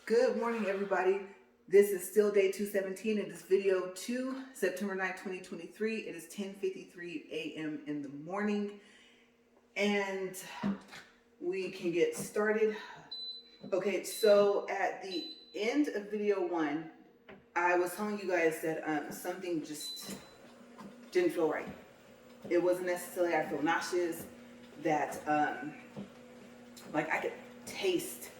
Good morning, everybody. This is still day 217. It is video 2, September 9, 2023. It is 10:53 a.m. in the morning, and we can get started. Okay, so at the end of video 1, I was telling you guys that something just didn't feel right. It wasn't necessarily I feel nauseous, that like I could taste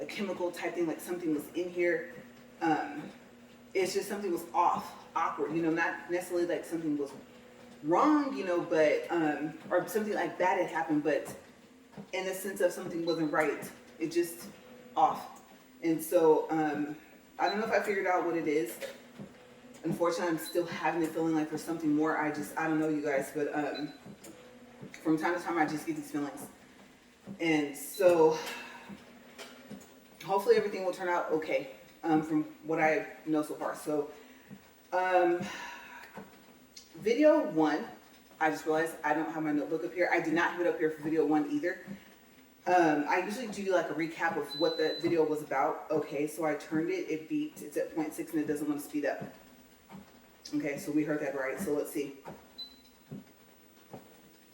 a chemical type thing, like something was in here. It's just something was off, awkward, not necessarily like something was wrong, but or something like bad had happened, but in the sense of something wasn't right, it just off. And so I don't know if I figured out what it is. Unfortunately, I'm still having the feeling like there's something more. I don't know, you guys, but from time to time I just get these feelings. And so hopefully everything will turn out okay, from what I know so far. So video 1, I just realized I don't have my notebook up here. I did not have it up here for video 1 either. I usually do like a recap of what the video was about. Okay, so I turned it, it beeped, it's at 0.6 and it doesn't want to speed up. Okay, so we heard that right, so let's see.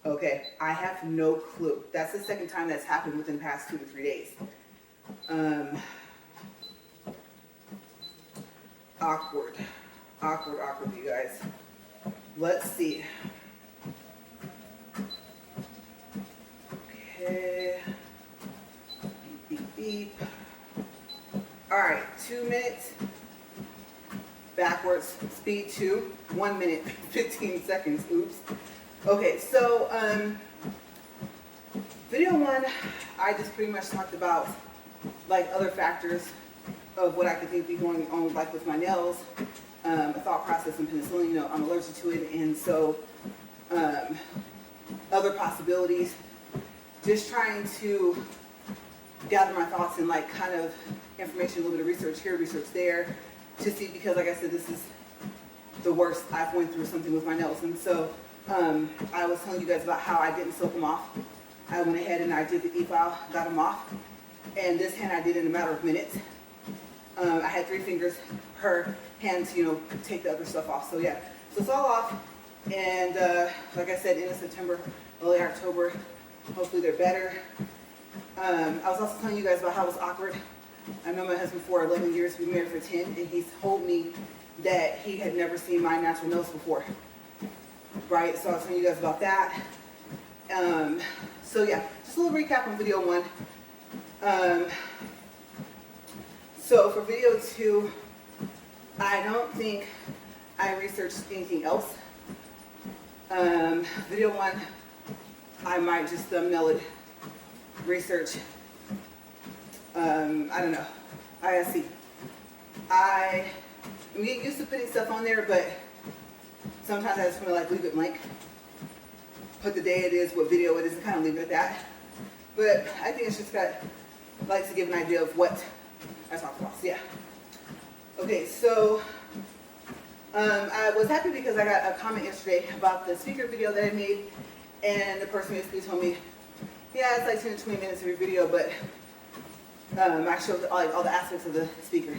Okay, I have no clue. That's the second time that's happened within the past 2 to 3 days. Awkward, you guys. Let's see. Okay. Beep, beep, beep. All right, 2 minutes. Backwards, speed 2, 1 minute, 15 seconds. Oops. Okay, so video 1, I just pretty much talked about like other factors of what I could think be going on, like with my nails, a thought process and penicillin. I'm allergic to it, and so other possibilities. Just trying to gather my thoughts and like kind of information, a little bit of research here, research there, to see, because like I said, this is the worst. I've went through something with my nails, and so I was telling you guys about how I didn't soak them off. I went ahead and I did the e-file, got them off, and this hand I did in a matter of minutes. I had 3 fingers per hand to, take the other stuff off. So yeah, so it's all off, and like I said, end of September, early October, hopefully they're better. I was also telling you guys about how it was awkward. I know my husband for 11 years, we've been married for 10, and he's told me that he had never seen my natural nails before. Right, so I was telling you guys about that. So yeah, just a little recap on video 1. So for video 2, I don't think I researched anything else. Video 1, I might just thumbnail it, research. I don't know. I gotta see. I'm getting used to putting stuff on there, but sometimes I just want to like leave it blank. Put the day it is, what video it is, and kind of leave it at that. But I think it's just got like to give an idea of what I talked about. So yeah. Okay, so I was happy because I got a comment yesterday about the speaker video that I made, and the person basically told me, yeah, it's like 10 to 20 minutes of your video, but I showed all the aspects of the speaker,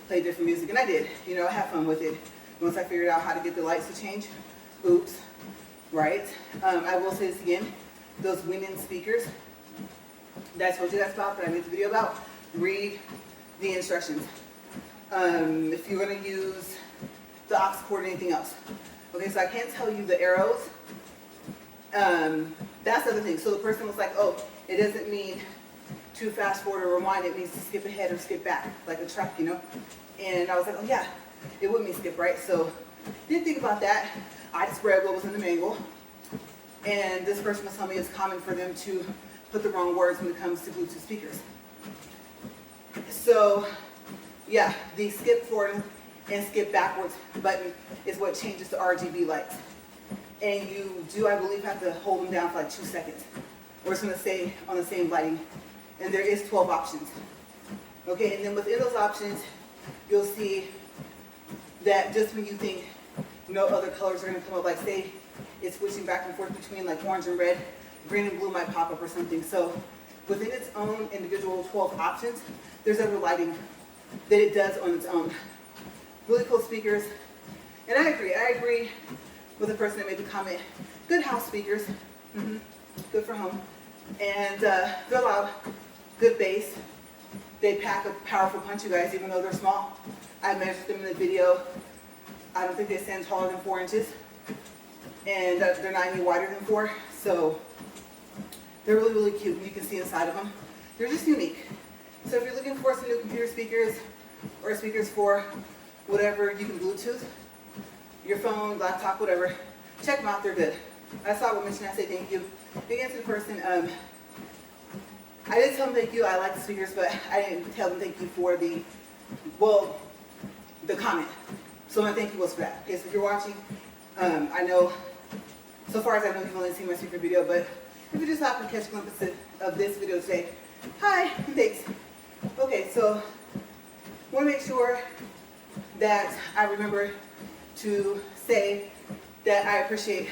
played different music, and I did. I had fun with it. Once I figured out how to get the lights to change, oops, right? I will say this again, those winning speakers that I told you guys about, that I made the video about, read the instructions. If you're going to use the aux cord or anything else. Okay, so I can't tell you the arrows. That's the other thing. So the person was like, oh, it doesn't mean to fast forward or rewind, it means to skip ahead or skip back, like a track, And I was like, oh yeah, it would mean skip, right? So didn't think about that. I just read what was in the manual. And this person was telling me it's common for them to put the wrong words when it comes to Bluetooth speakers. So yeah, the skip forward and skip backwards button is what changes the RGB lights. And you do, I believe, have to hold them down for like 2 seconds, or it's going to stay on the same lighting. And there is 12 options. Okay, and then within those options, you'll see that just when you think no other colors are going to come up, like say it's switching back and forth between like orange and red, green and blue might pop up or something. So within its own individual 12 options, there's other lighting that it does on its own. Really cool speakers. And I agree with the person that made the comment. Good house speakers, good for home. And they're loud, good bass. They pack a powerful punch, you guys, even though they're small. I measured them in the video. I don't think they stand taller than 4 inches. And they're not any wider than 4. So they're really, really cute. You can see inside of them. They're just unique. So if you're looking for some new computer speakers or speakers for whatever you can Bluetooth, your phone, laptop, whatever, check them out. They're good. I saw what mentioned. I say thank you. Again to the person. I did tell them thank you. I like the speakers, but I didn't tell them thank you for the comment. So my thank you was for that. Okay, so if you're watching, I know, so far as I know, you've only seen my speaker video, but if you just happen to catch a glimpse of this video today, hi, thanks. Okay, so I want to make sure that I remember to say that I appreciate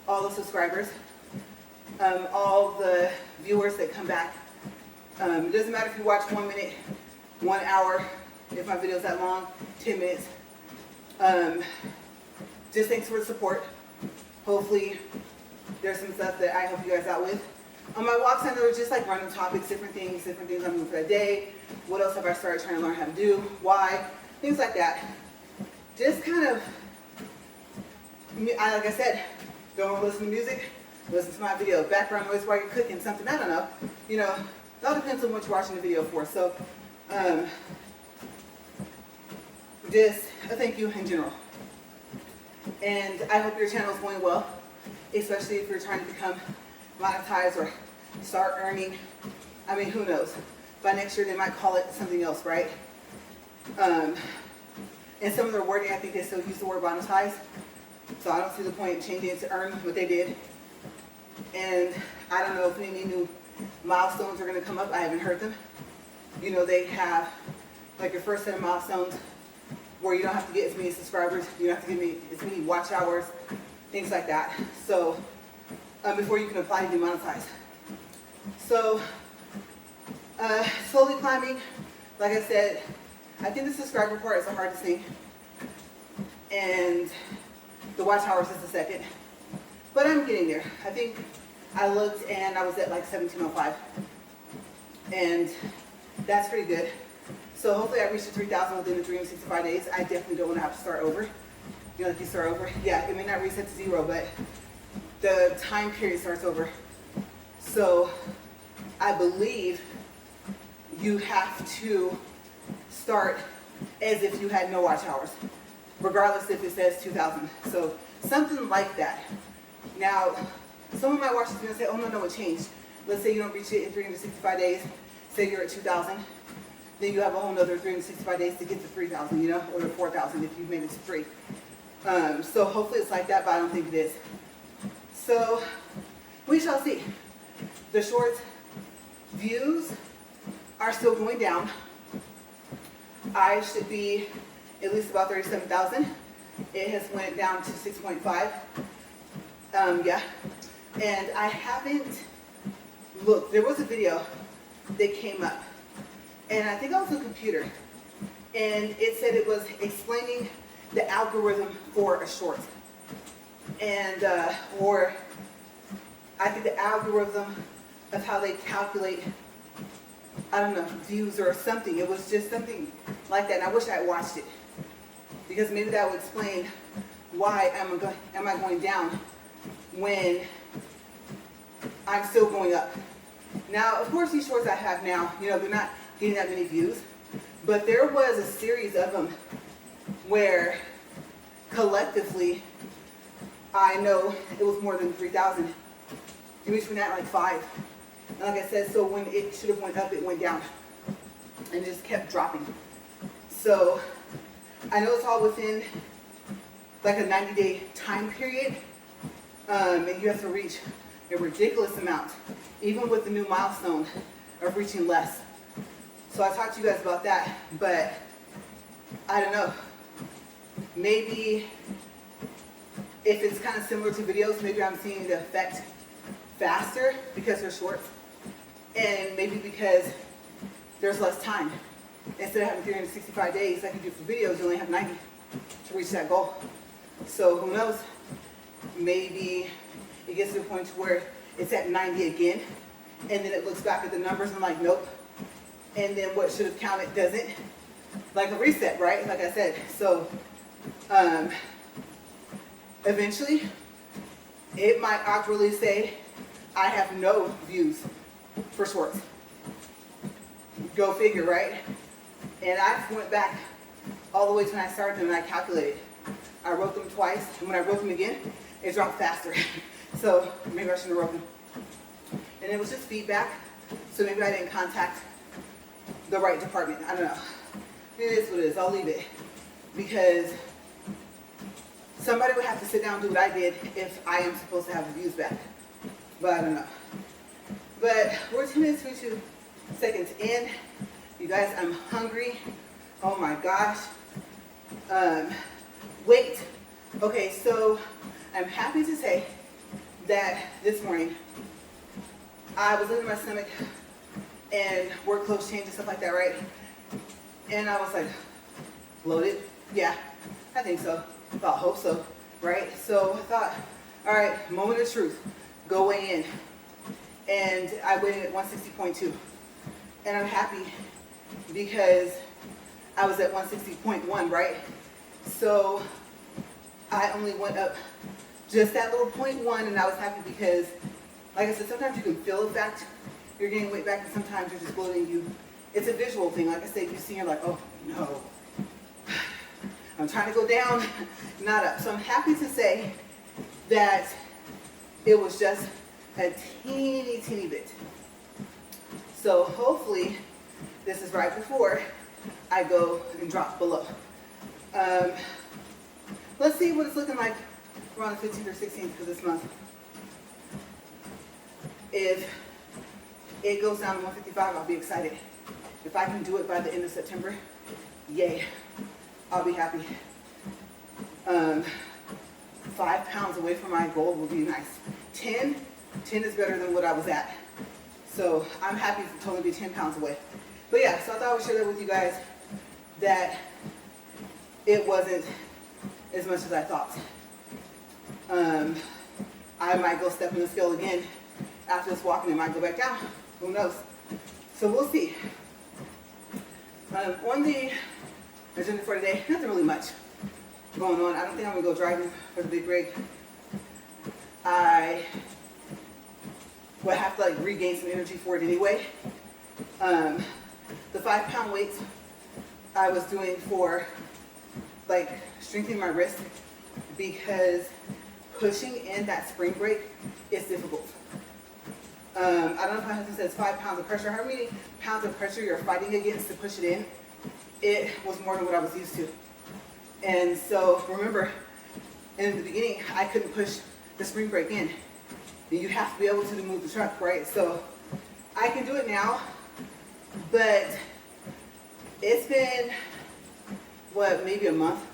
all the subscribers, all the viewers that come back. It doesn't matter if you watch 1 minute, 1 hour, if my video's that long, 10 minutes. Just thanks for the support. Hopefully there's some stuff that I help you guys out with. On my walks, I know it's just like random topics, different things I'm doing for that day. What else have I started trying to learn how to do? Why? Things like that. Just kind of, like I said, don't want to listen to music, listen to my video. Background noise while you're cooking something, I don't know. You know, it all depends on what you're watching the video for. So, just a thank you in general. And I hope your channel is going well, especially if you're trying to become monetized or start earning. I mean, who knows? By next year, they might call it something else, right? And some of their wording, I think they still use the word monetize. So I don't see the point in changing it to earn what they did. And I don't know if any new milestones are going to come up. I haven't heard them. You know, they have like your first set of milestones where you don't have to get as many subscribers, you don't have to give me as many watch hours, things like that. So before you can apply to be monetized. So slowly climbing. Like I said, I think the subscriber part is the hardest thing, and the watch hours is the second. But I'm getting there. I think I looked and I was at like 1705, and that's pretty good. So hopefully I reach the 3,000 within the 365 days. I definitely don't want to have to start over. You know, like you start over. Yeah, it may not reset to 0, but the time period starts over. So I believe you have to start as if you had no watch hours, regardless if it says 2,000. So something like that. Now, someone might watch this and say, oh no, it changed. Let's say you don't reach it in 365 days. Say you're at 2,000. Then you have a whole nother 365 days to get to 3,000, you know, or to 4,000 if you've made it to 3. So hopefully it's like that, but I don't think it is. So we shall see. The shorts views are still going down. I should be at least about 37,000. It has went down to 6.5. Yeah. And I haven't looked. There was a video that came up, and I think I was on a computer, and it said it was explaining the algorithm for a short. And, or I think the algorithm of how they calculate, I don't know, views or something. It was just something like that, and I wish I had watched it, because maybe that would explain why am I going down when I'm still going up. Now, of course, these shorts I have now, you know, they're not getting that many views, but there was a series of them where collectively I know it was more than 3,000. It reached from that like 5. And like I said, so when it should have went up, it went down and just kept dropping. So I know it's all within like a 90-day time period, and you have to reach a ridiculous amount, even with the new milestone of reaching less. So I talked to you guys about that, but I don't know. Maybe if it's kind of similar to videos, maybe I'm seeing the effect faster because they're shorts. And maybe because there's less time. Instead of having 365 days like you do for videos, you only have 90 to reach that goal. So who knows? Maybe it gets to the point where it's at 90 again, and then it looks back at the numbers and like, nope. And then what should have counted doesn't. Like a reset, right? Like I said. So eventually, it might awkwardly say, I have no views for shorts. Go figure, right? And I went back all the way to when I started them and I calculated. I wrote them twice, and when I wrote them again, it dropped faster. So maybe I shouldn't have wrote them. And it was just feedback, so maybe I didn't contact the right department. I don't know. It is what it is. I'll leave it. Because somebody would have to sit down and do what I did if I am supposed to have the views back. But I don't know. But we're 10 minutes, 22 seconds in. You guys, I'm hungry. Oh my gosh. Wait. Okay, so I'm happy to say that this morning I was looking at my stomach and work clothes change and stuff like that, right? And I was like, bloated? Yeah, I think so. I hope so, right? So I thought, all right, moment of truth, go weigh in. And I weighed in at 160.2. And I'm happy because I was at 160.1, right? So I only went up just that little 0.1, and I was happy because, like I said, sometimes you can feel the fact you're gaining weight back, and sometimes you're just bloating. It's a visual thing. Like I said, you see, you're like, oh no, I'm trying to go down, not up. So I'm happy to say that it was just a teeny bit. So hopefully this is right before I go and drop below. Let's see what it's looking like around the 15th or 16th for this month. If it goes down to 155, I'll be excited. If I can do it by the end of September, yay, I'll be happy. 5 pounds away from my goal would be nice. 10 is better than what I was at. So I'm happy to totally be 10 pounds away. But yeah, so I thought I would share that with you guys, that it wasn't as much as I thought. I might go step on the scale again after this walking. It might go back down. Who knows? So we'll see. On the agenda for today, nothing really much going on. I don't think I'm going to go driving for the big rig. I will have to like regain some energy for it anyway. The 5 pound weights I was doing for like strengthening my wrist, because pushing in that spring break is difficult. I don't know if my husband says 5 pounds of pressure. How many pounds of pressure you're fighting against to push it in? It was more than what I was used to. And so remember, in the beginning, I couldn't push the spring brake in. And you have to be able to move the truck, right? So I can do it now, but it's been, what, maybe a month?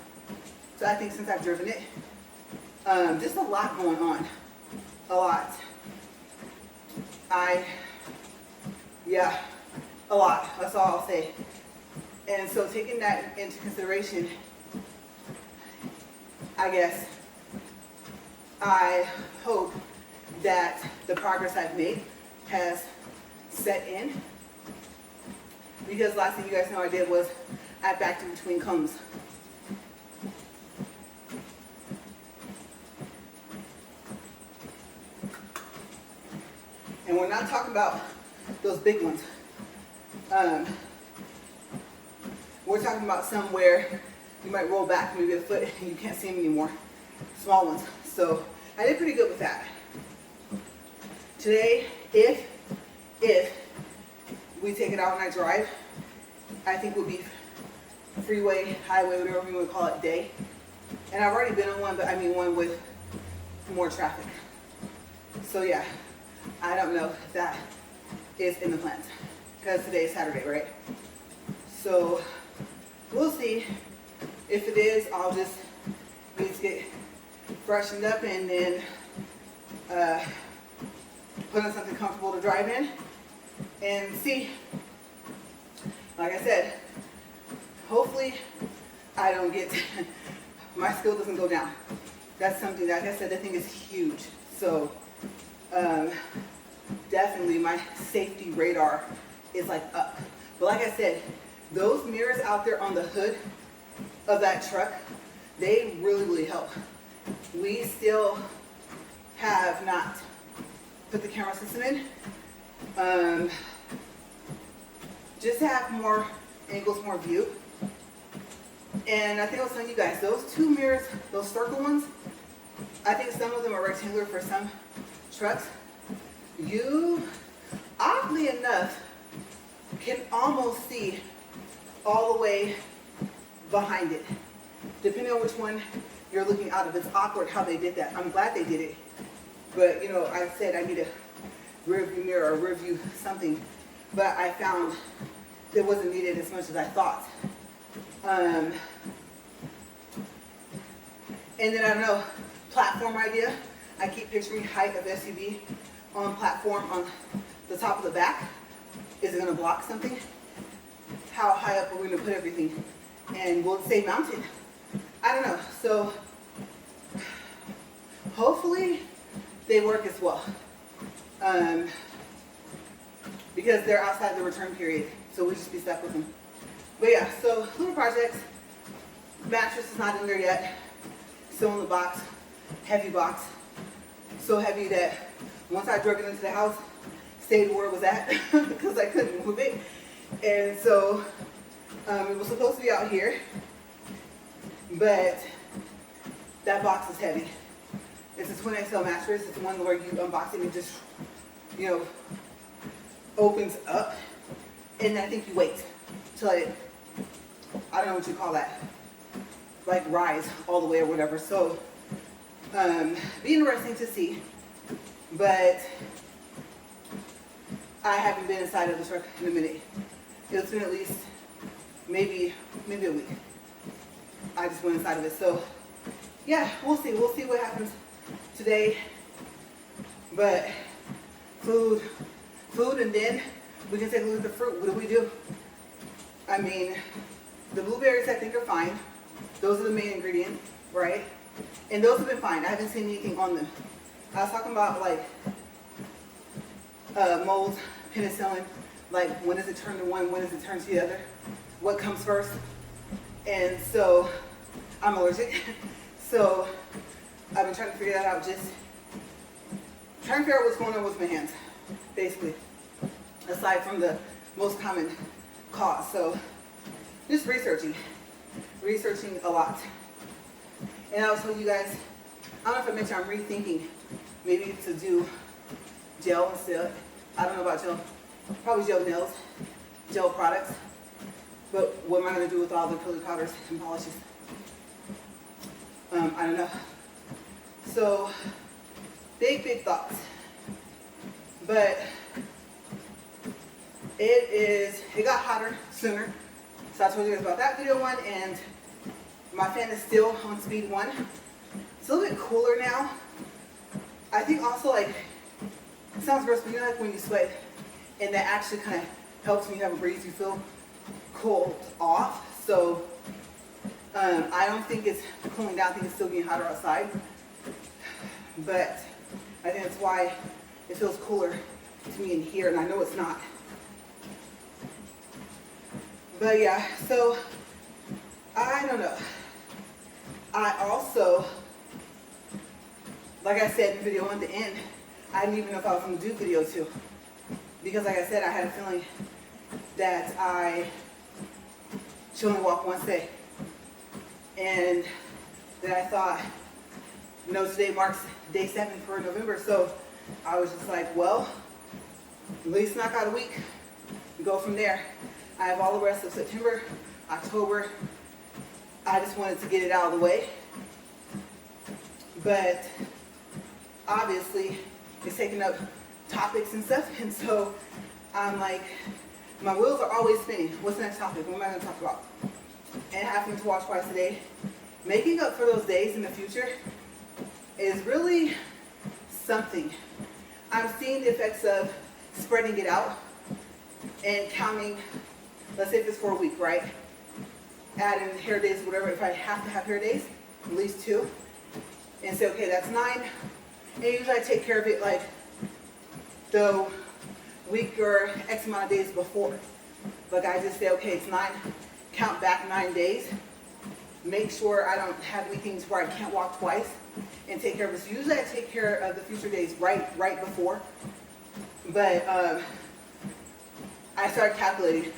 So I think since I've driven it. Just a lot going on. A lot. A lot. That's all I'll say. And so taking that into consideration, I guess, I hope that the progress I've made has set in. Because last thing you guys know I did was I backed in between cones. And we're not talking about those big ones. We're talking about somewhere you might roll back maybe a foot and you can't see them anymore. Small ones. So I did pretty good with that. Today, if we take it out and I drive, I think we'll be freeway, highway, whatever you want to call it, day. And I've already been on one, but I mean one with more traffic. So yeah, I don't know if that is in the plans, because today is Saturday, right? So we'll see. If it is, I'll just need to get freshened up and then put on something comfortable to drive in. And see, like I said, hopefully I don't get, my skill doesn't go down. That's something that, like I said, that thing is huge. So definitely my safety radar is like up. But like I said, those mirrors out there on the hood of that truck, they really, really help. We still have not put the camera system in. Just to have more angles, more view. And I think I was telling you guys, those two mirrors, those circle ones, I think some of them are rectangular for some trucks. You, oddly enough, can almost see all the way behind it, depending on which one you're looking out of. It's awkward how they did that. I'm glad they did it. But, you know, I said I need a rear view mirror or rear view something. But I found it wasn't needed as much as I thought. And then, I don't know, platform idea. I keep picturing height of SUV on platform on the top of the back. Is it going to block something? How high up are we going to put everything? And will it stay mounted? I don't know. So hopefully they work as well. Because they're outside the return period. So we'll just be stuck with them. But yeah, so little projects. Mattress is not in there yet. Still in the box. Heavy box. So heavy that once I drug it into the house, stayed where it was at because I couldn't move it. And so it was supposed to be out here, but that box is heavy. It's a twin XL mattress. It's one where you unbox it and it just, you know, opens up. And I think you wait till it, I don't know what you call that, like rise all the way or whatever. So be interesting to see, but I haven't been inside of the truck in a minute. It's been at least maybe a week. I just went inside of it. So yeah, we'll see. We'll see what happens today. But food, and then we can take a look at the fruit. What do we do? I mean, the blueberries I think are fine. Those are the main ingredient, right? And those have been fine. I haven't seen anything on them. I was talking about like mold, penicillin, like when does it turn to one, when does it turn to the other? What comes first? And so I'm allergic. So I've been trying to figure that out, just trying to figure out what's going on with my hands, basically, aside from the most common cause. So just researching a lot. And I was telling you guys, I don't know if I mentioned I'm rethinking maybe to do gel instead. I don't know about gel, probably gel nails, gel products. But what am I going to do with all the acrylic powders and polishes? I don't know. So, big thoughts. But it got hotter sooner. So I told you guys about that video one, and my fan is still on speed 1. It's a little bit cooler now. I think also, like, it sounds gross, but you know, like when you sweat, and that actually kind of helps when you have a breeze, you feel cold off. So I don't think it's cooling down. I think it's still getting hotter outside. But I think that's why it feels cooler to me in here, and I know it's not. But yeah, so I don't know. I also, like I said in video 1 at the end, I didn't even know if I was going to do video 2. Because like I said, I had a feeling that I should only walk once a day. And then I thought, you know, today marks day 7 for November. So I was just like, well, at least knock out a week and go from there. I have all the rest of September, October. I just wanted to get it out of the way. But obviously, it's taking up topics and stuff. And so I'm like, my wheels are always spinning. What's the next topic? What am I going to talk about? And having to watch twice a day. Making up for those days in the future is really something. I'm seeing the effects of spreading it out and counting, let's say if it's for a week, right? Add in hair days, whatever, if I have to have hair days, at least 2. And say, okay, that's 9. And usually I take care of it like the week or X amount of days before. Like I just say, okay, it's 9, count back 9 days. Make sure I don't have anything where I can't walk twice, and take care of it. So usually I take care of the future days right before. But I started calculating.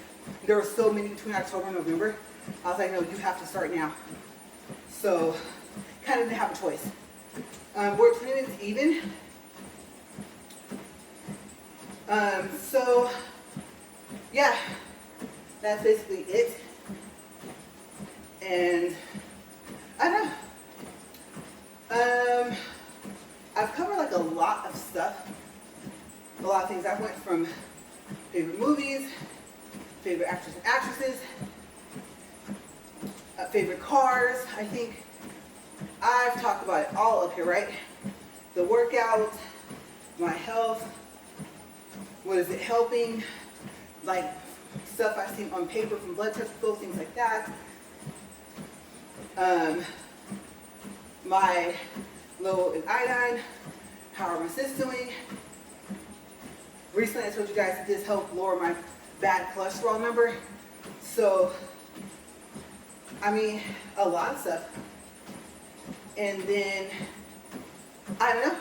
There were so many between October and November. I was like, no, you have to start now. So kind of didn't have a choice. We're 20 minutes even. So yeah, that's basically it. And I don't know. I've covered like a lot of stuff, a lot of things. I went from favorite movies, favorite actors and actresses, favorite cars. I think I've talked about it all up here, right? The workout, my health, what is it helping, like stuff I've seen on paper from blood tests, those things like that. My low in iodine, how are my cysts doing? Recently I told you guys that this helped lower my bad cholesterol number. So, I mean, a lot of stuff. And then, I don't know.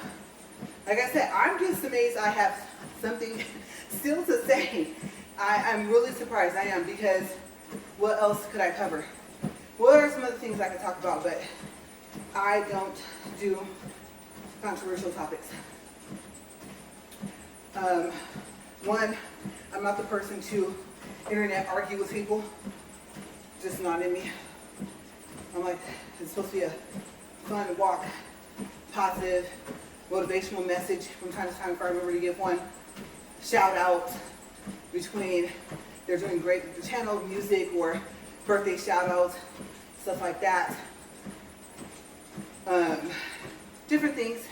Like I said, I'm just amazed I have something still to say. I'm really surprised, I am, because what else could I cover? What are some other things I could talk about, but I don't do controversial topics. One, I'm not the person to internet argue with people. Just not in me. I'm like, it's supposed to be a fun walk, positive, motivational message from time to time if I remember to give one. Shout out between they're doing great with the channel, music, or birthday shout outs, stuff like that. Different things.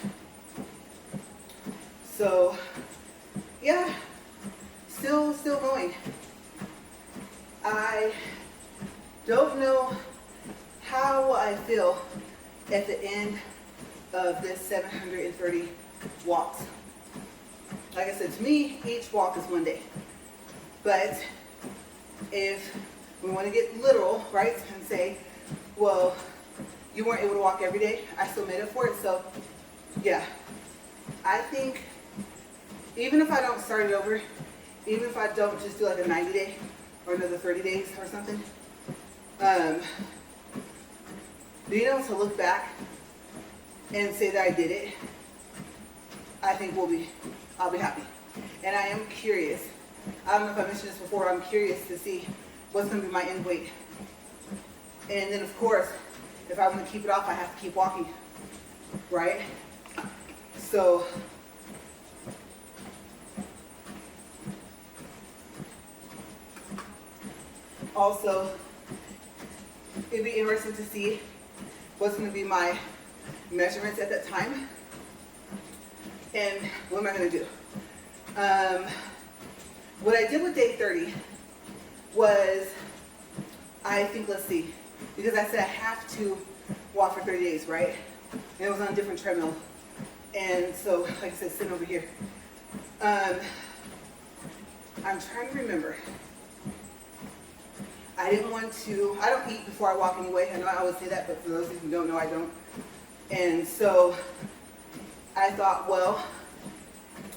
So yeah, still going. I don't know how I feel at the end of this 730 walks. Like I said, to me, each walk is one day. But if we want to get literal, right, and say, well, you weren't able to walk every day, I still made up for it. So yeah, I think even if I don't start it over, even if I don't just do like a 90 day or another 30 days or something, being able to look back and say that I did it, I think I'll be happy. And I am curious. I don't know if I mentioned this before, I'm curious to see what's going to be my end weight. And then of course, if I want to keep it off, I have to keep walking, right? So, also, it'd be interesting to see what's going to be my measurements at that time. And what am I going to do? What I did with day 30 was, I think, let's see, because I said I have to walk for 30 days, right? And it was on a different treadmill. And so, like I said, sitting over here. I'm trying to remember. I didn't want to, I don't eat before I walk anyway. I know I always say that, but for those of you who don't know, I don't. And so I thought, well,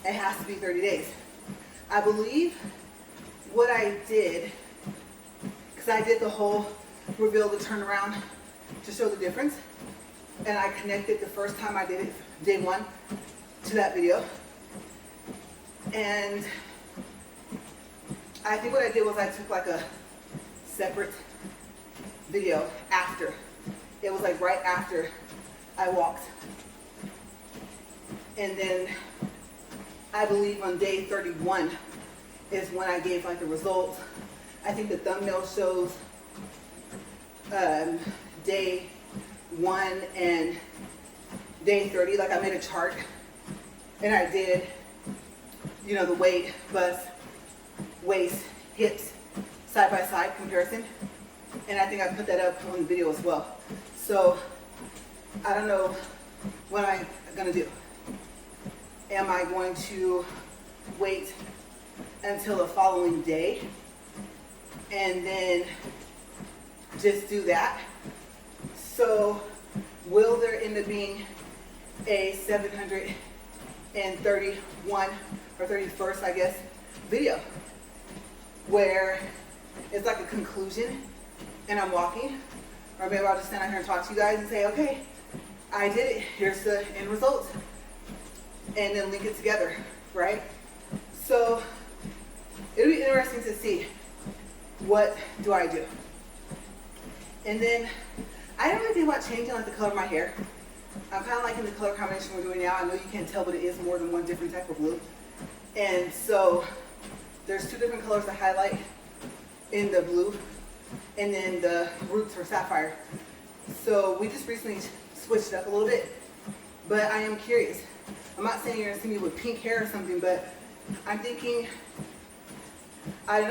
it has to be 30 days. I believe what I did, because I did the whole reveal the turnaround to show the difference, and I connected the first time I did it, day 1, to that video. And I think what I did was I took like a separate video after. It was like right after I walked. And then I believe on day 31 is when I gave like the results. I think the thumbnail shows day 1 and day 30. Like I made a chart and I did, you know, the weight plus waist, hips, side by side comparison. And I think I put that up on the video as well. So I don't know what I'm gonna do. Am I going to wait until the following day and then just do that? So will there end up being a 731 or 31st, I guess, video where it's like a conclusion and I'm walking? Or maybe I'll just stand out here and talk to you guys and say, okay, I did it, here's the end result, and then link it together, right? So it'll be interesting to see what do I do. And then I don't really think about changing like the color of my hair. I'm kind of liking the color combination we're doing now. I know you can't tell, but it is more than one different type of blue. And so there's two different colors to highlight in the blue, and then the roots are sapphire. So we just recently switched it up a little bit, but I am curious. I'm not saying you're gonna see me with pink hair or something, but I'm thinking, I don't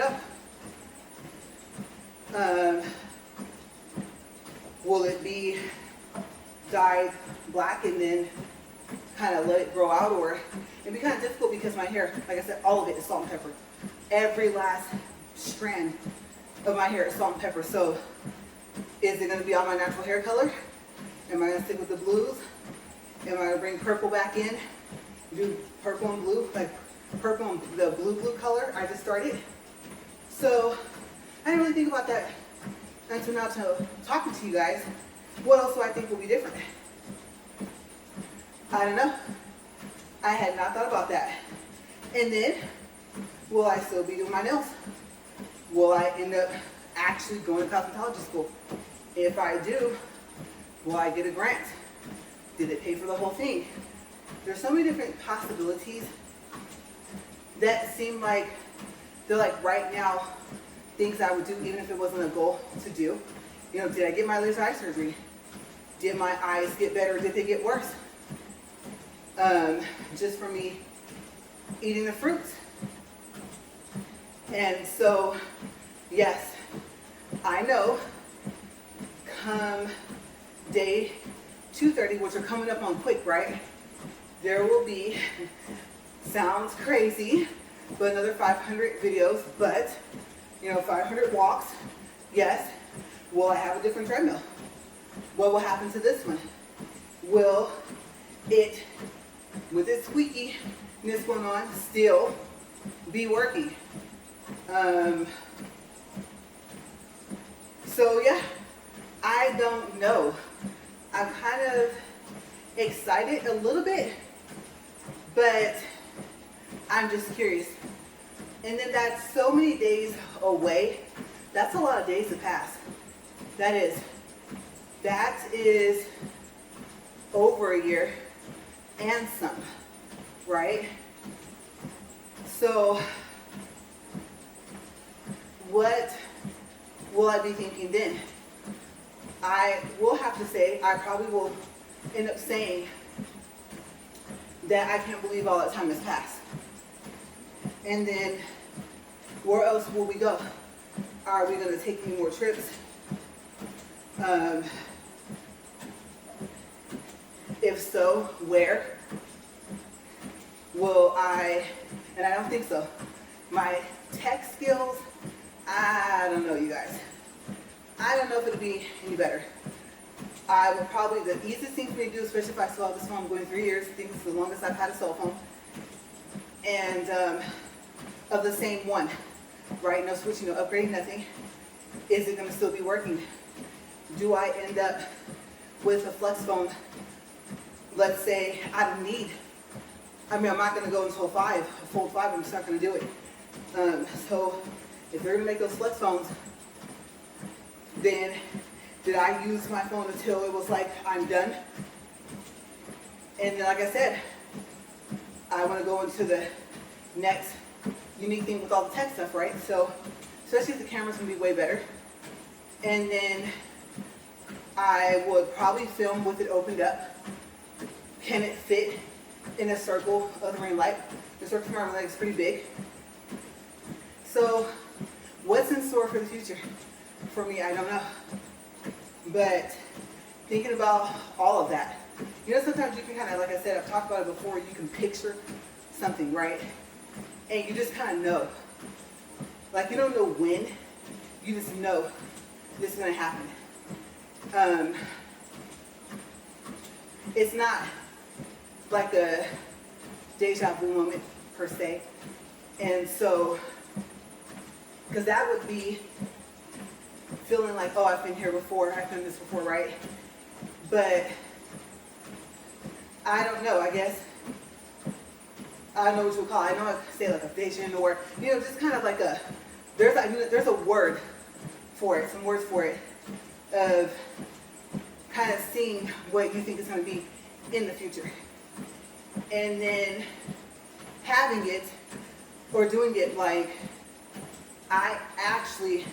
know. Will it be dyed black and then kind of let it grow out, or it'd be kind of difficult because my hair, like I said, all of it is salt and pepper. Every last strand of my hair is salt and pepper. So is it going to be all my natural hair color? Am I going to stick with the blues? Am I going to bring purple back in? Do purple and blue, like purple and the blue color I just started. So I didn't really think about that until now, to talking to you guys. What else do I think will be different? I don't know. I had not thought about that. And then, will I still be doing my nails? Will I end up actually going to cosmetology school? If I do, will I get a grant? Did it pay for the whole thing? There's so many different possibilities that seem like they're like right now things I would do even if it wasn't a goal to do. You know, did I get my laser eye surgery? Did my eyes get better? Did they get worse? Just from me eating the fruits. And so, yes, I know come day 230, which are coming up on quick, right? There will be, sounds crazy, but another 500 videos, but, 500 walks, yes. Will I have a different treadmill? What will happen to this one? Will it, with its squeakiness going on, still be working? So yeah, I don't know. I'm kind of excited a little bit, but I'm just curious. And then that's so many days away. That's a lot of days to pass. That is over a year and some, right? So what will I be thinking then? I will have to say, I probably will end up saying that I can't believe all that time has passed. And then where else will we go? Are we going to take any more trips? If so, where? Will I, and I don't think so, my tech skills, I don't know, you guys. I don't know if it'll be any better. I will probably, the easiest thing for me to do, especially if I still have this phone going 3 years, I think it's the longest I've had a cell phone, and of the same one, right? No switching, no upgrading, nothing. Is it going to still be working? Do I end up with a flex phone, let's say, out of need? I mean, I'm not going to go until 5, a fold 5, I'm just not going to do it. So if they're going to make those flex phones, then did I use my phone until it was like, I'm done? And then, like I said, I want to go into the next unique thing with all the tech stuff, right? So, especially if the camera's going to be way better. And then I would probably film with it opened up. Can it fit in a circle of the ring light? The circle of the ring light is pretty big. So what's in store for the future? For me, I don't know. But thinking about all of that. You know, sometimes you can kind of, like I said, I've talked about it before, you can picture something, right? And you just kind of know. Like, you don't know when, you just know this is going to happen. It's not like a deja vu moment per se. And so, because that would be feeling like, oh, I've been here before, I've done this before, right? But I don't know, I guess. I don't know what you would call it. I know I could say like a vision or, you know, just kind of like there's a word for it, some words for it, of kind of seeing what you think is going to be in the future. And then having it or doing it like, I actually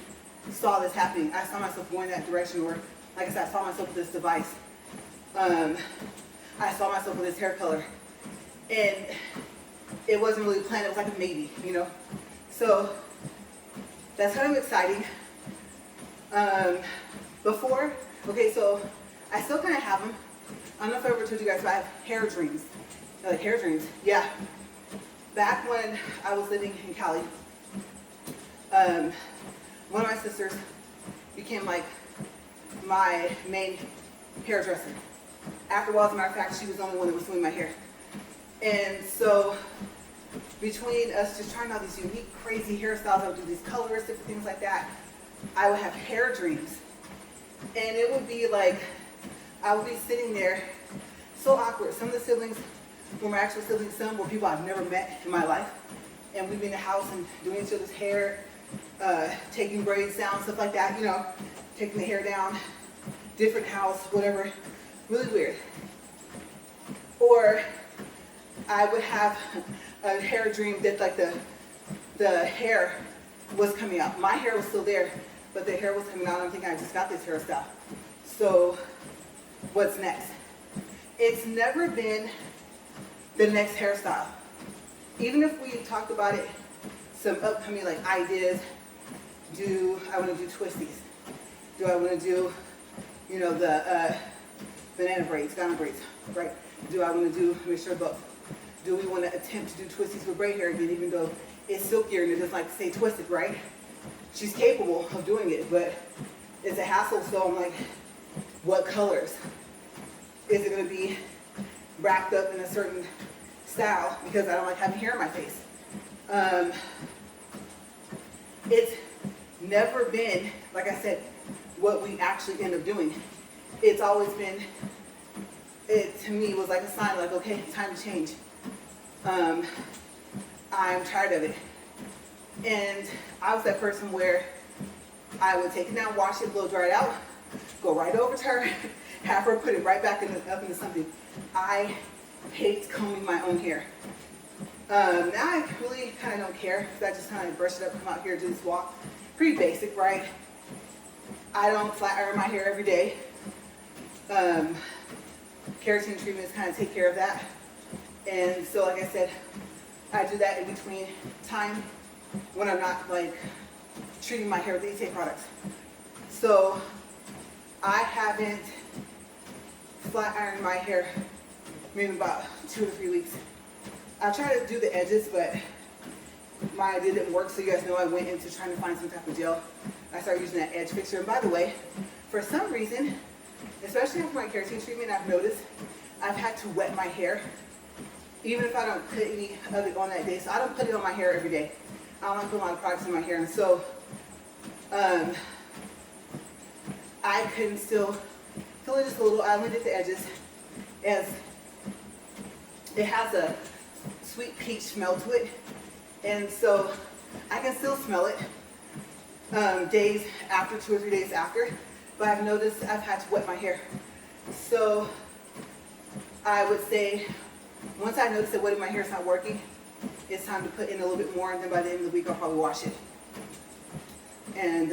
saw this happening. I saw myself going that direction, or like I said, I saw myself with this device. I saw myself with this hair color. And it wasn't really planned, it was like a maybe, you know? So that's kind of exciting. Okay, so I still kind of have them. I don't know if I ever told you guys, but I have hair dreams. Like hair dreams, yeah. Back when I was living in Cali, one of my sisters became like my main hairdresser. After a while, as a matter of fact, she was the only one that was doing my hair. And so between us just trying out these unique, crazy hairstyles, I would do these colors, different things like that, I would have hair dreams. And it would be like, I would be sitting there, so awkward. Some of the siblings were my actual siblings, some were people I've never met in my life. And we'd be in the house and doing each other's hair, taking braids down, stuff like that, you know, taking the hair down, different house, whatever, really weird. Or I would have a hair dream that like the hair was coming out. My hair was still there, but the hair was coming out. I'm thinking, I just got this hairstyle. So what's next? It's never been the next hairstyle. Even if we talked about it, some upcoming like ideas, I want to do twisties? Do I want to do, you know, the banana braids, Ghana braids, right? Do I want to do a mixture of both? Do we want to attempt to do twisties with braid hair again, even though it's silkier and it doesn't like to say twisted, right? She's capable of doing it, but it's a hassle, so I'm like, what colors? Is it going to be wrapped up in a certain style because I don't like having hair in my face? It's never been, like I said, what we actually end up doing. It's always been, it to me was like a sign like, okay, time to change. I'm tired of it. And I was that person where I would take it down, wash it, blow dry it out, go right over to her, have her put it right back up into something. I hate combing my own hair. Now I really kind of don't care, because I just kind of brush it up, come out here, do this walk. Pretty basic, right? I don't flat iron my hair every day. Keratin treatments kind of take care of that. And so, like I said, I do that in between time when I'm not like treating my hair with ETA products. So I haven't flat ironed my hair maybe about 2 to 3 weeks. I tried to do the edges, but my idea didn't work, so you guys know I went into trying to find some type of gel. I started using that edge fixer, and by the way, for some reason, especially after my keratin treatment, I've noticed I've had to wet my hair, even if I don't put any of it on that day. So I don't put it on my hair every day. I don't want to put a lot of products in my hair, and so I can still feel it just a little. I only did the edges, as it has a sweet peach smell to it, and so I can still smell it days after, 2 or 3 days after, but I've noticed I've had to wet my hair. So I would say once I notice that wetting my hair is not working, it's time to put in a little bit more, and then by the end of the week I'll probably wash it and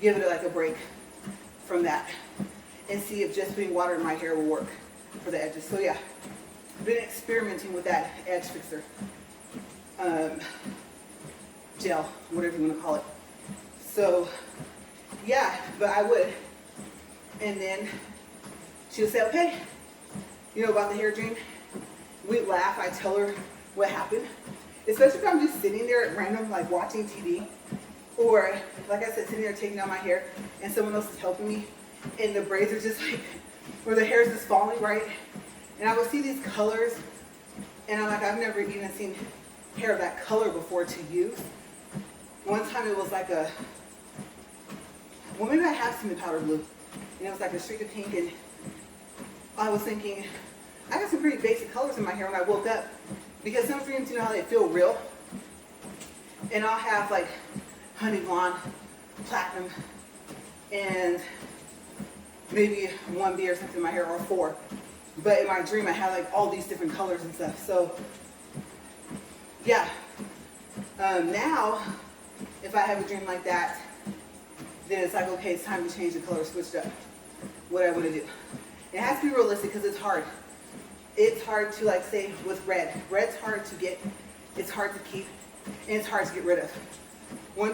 give it like a break from that and see if just putting water in my hair will work for the edges. So yeah, I've been experimenting with that edge fixer. gel, whatever you want to call it. So yeah, but I would. And then she would say, okay, you know about the hair dream? We'd laugh. I'd tell her what happened. Especially if I'm just sitting there at random, like watching TV. Or, like I said, sitting there taking out my hair and someone else is helping me. And the braids are just like, where the hair is just falling, right? And I would see these colors. And I'm like, I've never even seen hair of that color before to use. One time it was like a, well, maybe I have seen the powder blue. And it was like a streak of pink, and I was thinking, I got some pretty basic colors in my hair when I woke up. Because some dreams, you know how they feel real? And I'll have like honey blonde, platinum, and maybe 1B or something in my hair, or 4. But in my dream, I had like all these different colors and stuff. So, yeah. Now, if I have a dream like that, then it's like, okay, it's time to change the color, switch up, what I want to do. It has to be realistic because it's hard. It's hard to, like, say with red. Red's hard to get, it's hard to keep, and it's hard to get rid of. When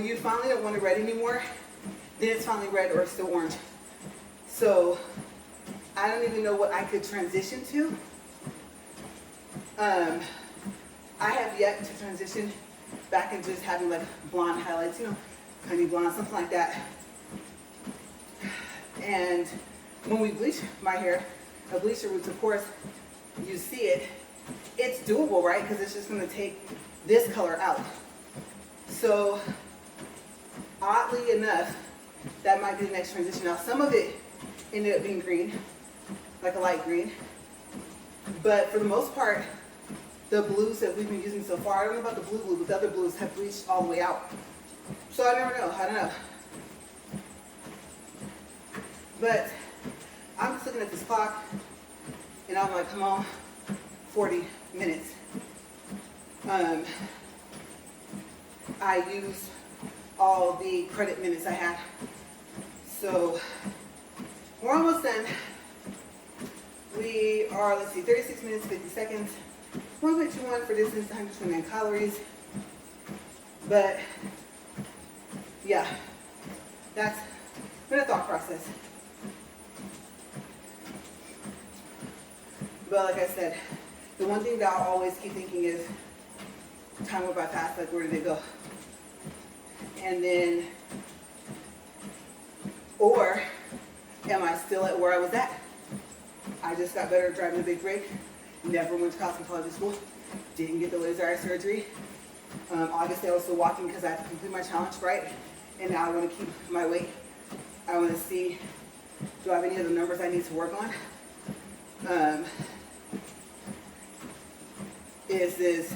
you finally don't want it red anymore, then it's finally red or it's still orange. So I don't even know what I could transition to. I have yet to transition back into just having like blonde highlights, you know, honey blonde, something like that. And when we bleach my hair, a bleacher roots, of course, you see it, it's doable, right? Because it's just going to take this color out. So oddly enough, that might be the next transition. Now, some of it ended up being green, like a light green. But for the most part, the blues that we've been using so far, I don't know about the blue, but the other blues have bleached all the way out. So I never know. I don't know. But I'm just looking at this clock, and I'm like, come on, 40 minutes. I used all the credit minutes I had. So we're almost done. We are, let's see, 36 minutes, 50 seconds. 1.21 for distance, 129 calories. But yeah, that's been a thought process. But like I said, the one thing that I'll always keep thinking is, time went by fast, like where did it go? And then, or am I still at where I was at? I just got better at driving a big rig, never went to cosmetology school, didn't get the laser eye surgery. Obviously I was still walking because I had to complete my challenge, right? And now I want to keep my weight. I want to see, do I have any other numbers I need to work on? Is this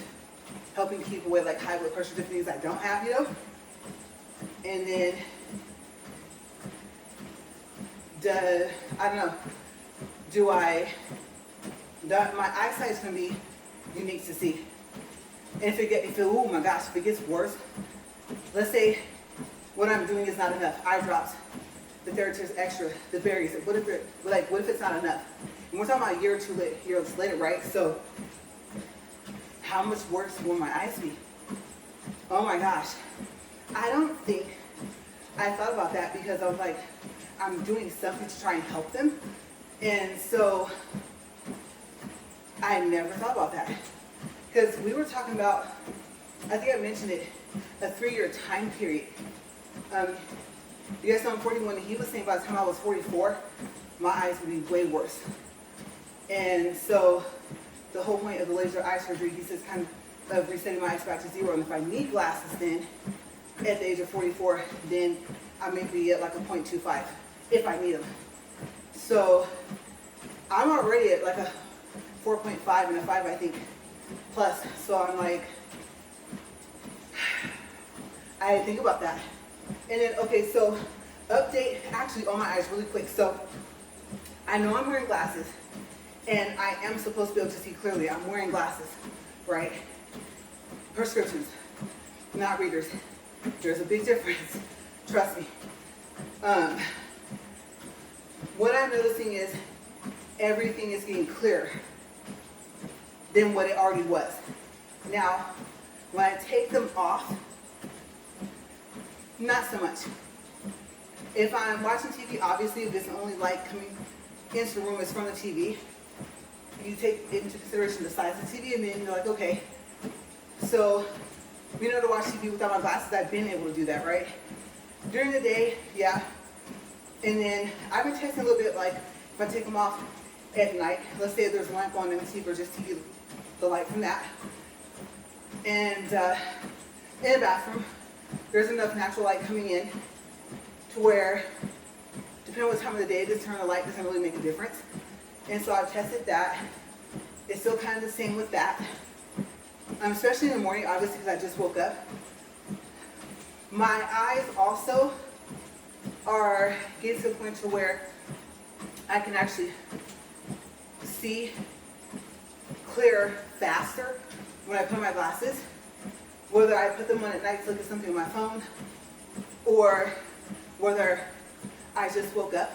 helping keep away like high blood pressure, different things I don't have, you know? And then, I don't know, my eyesight's gonna be unique to see. And oh my gosh, if it gets worse, let's say what I'm doing is not enough, eye drops, the third tier's extra, the berries, what if it's not enough? And we're talking about a year or 2 years later, right? So how much worse will my eyes be? Oh my gosh. I don't think I thought about that because I was like, I'm doing something to try and help them. And so I never thought about that. Because we were talking about, I think I mentioned it, a 3-year time period. You guys know I'm 41, and he was saying by the time I was 44, my eyes would be way worse. And so the whole point of the laser eye surgery, he says, kind of resetting my eyes back to 0. And if I need glasses then, at the age of 44, then I may be at like a 0.25 if I need them. So I'm already at like a 4.5 and a 5, I think, plus. So I'm like, I think about that. And then, okay, so update actually on my eyes really quick. So I know I'm wearing glasses, and I am supposed to be able to see clearly. I'm wearing glasses, right? Prescriptions, not readers. There's a big difference, trust me. What I'm noticing is everything is getting clearer than what it already was. Now, When I take them off, not so much. If I'm watching TV, obviously if there's only light coming into the room is from the TV, you take into consideration the size of the TV, and then you're like, okay, so to watch TV without my glasses, I've been able to do that, right? During the day, yeah. And then I've been testing a little bit, like if I take them off at night, let's say there's a lamp on in the TV or just TV, the light from that. And in the bathroom, there's enough natural light coming in to where, depending on what time of the day it is, turn the light doesn't really make a difference. And so I've tested that. It's still kind of the same with that. Especially in the morning, obviously, because I just woke up. My eyes also are getting to the point to where I can actually see clear faster when I put on my glasses. Whether I put them on at night to look at something on my phone, or whether I just woke up.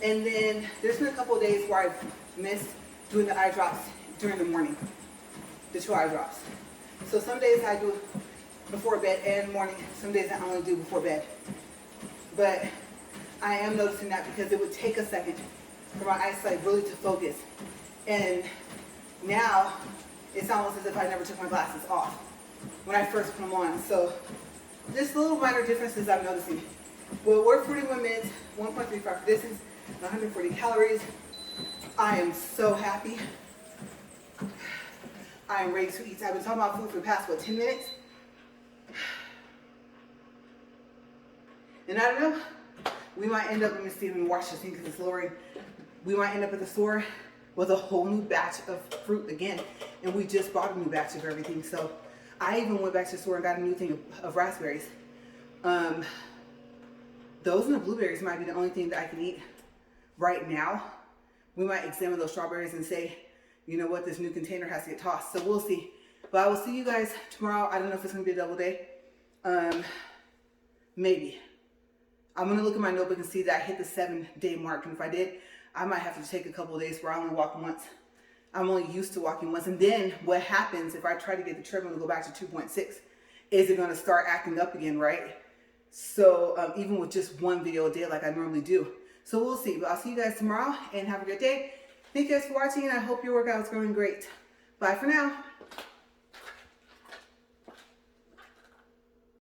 And then there's been a couple of days where I've missed doing the eye drops during the morning, the 2 eye drops. So some days I do before bed and morning, some days I only do before bed. But I am noticing that because it would take a second for my eyesight really to focus. And now it's almost as if I never took my glasses off when I first put them on. So just little minor differences I'm noticing. Well, we're 41 minutes, 1.35 for distance, 140 calories. I am so happy. I am ready to eat. I've been talking about food for the past, 10 minutes? And I don't know, we might end up, let me see, let me watch this thing because it's lowering. We might end up at the store with a whole new batch of fruit again. And we just bought a new batch of everything. So I even went back to the store and got a new thing of raspberries. Those and the blueberries might be the only thing that I can eat right now. We might examine those strawberries and say, you know what, this new container has to get tossed. So we'll see. But I will see you guys tomorrow. I don't know if it's going to be a double day. Maybe. I'm going to look at my notebook and see that I hit the 7-day mark. And if I did, I might have to take a couple of days where I only walk once. I'm only used to walking once. And then what happens if I try to get the treadmill to go back to 2.6? Is it going to start acting up again, right? So even with just one video a day like I normally do. So we'll see. But I'll see you guys tomorrow and have a good day. Thank you guys for watching, and I hope your workout is going great. Bye for now.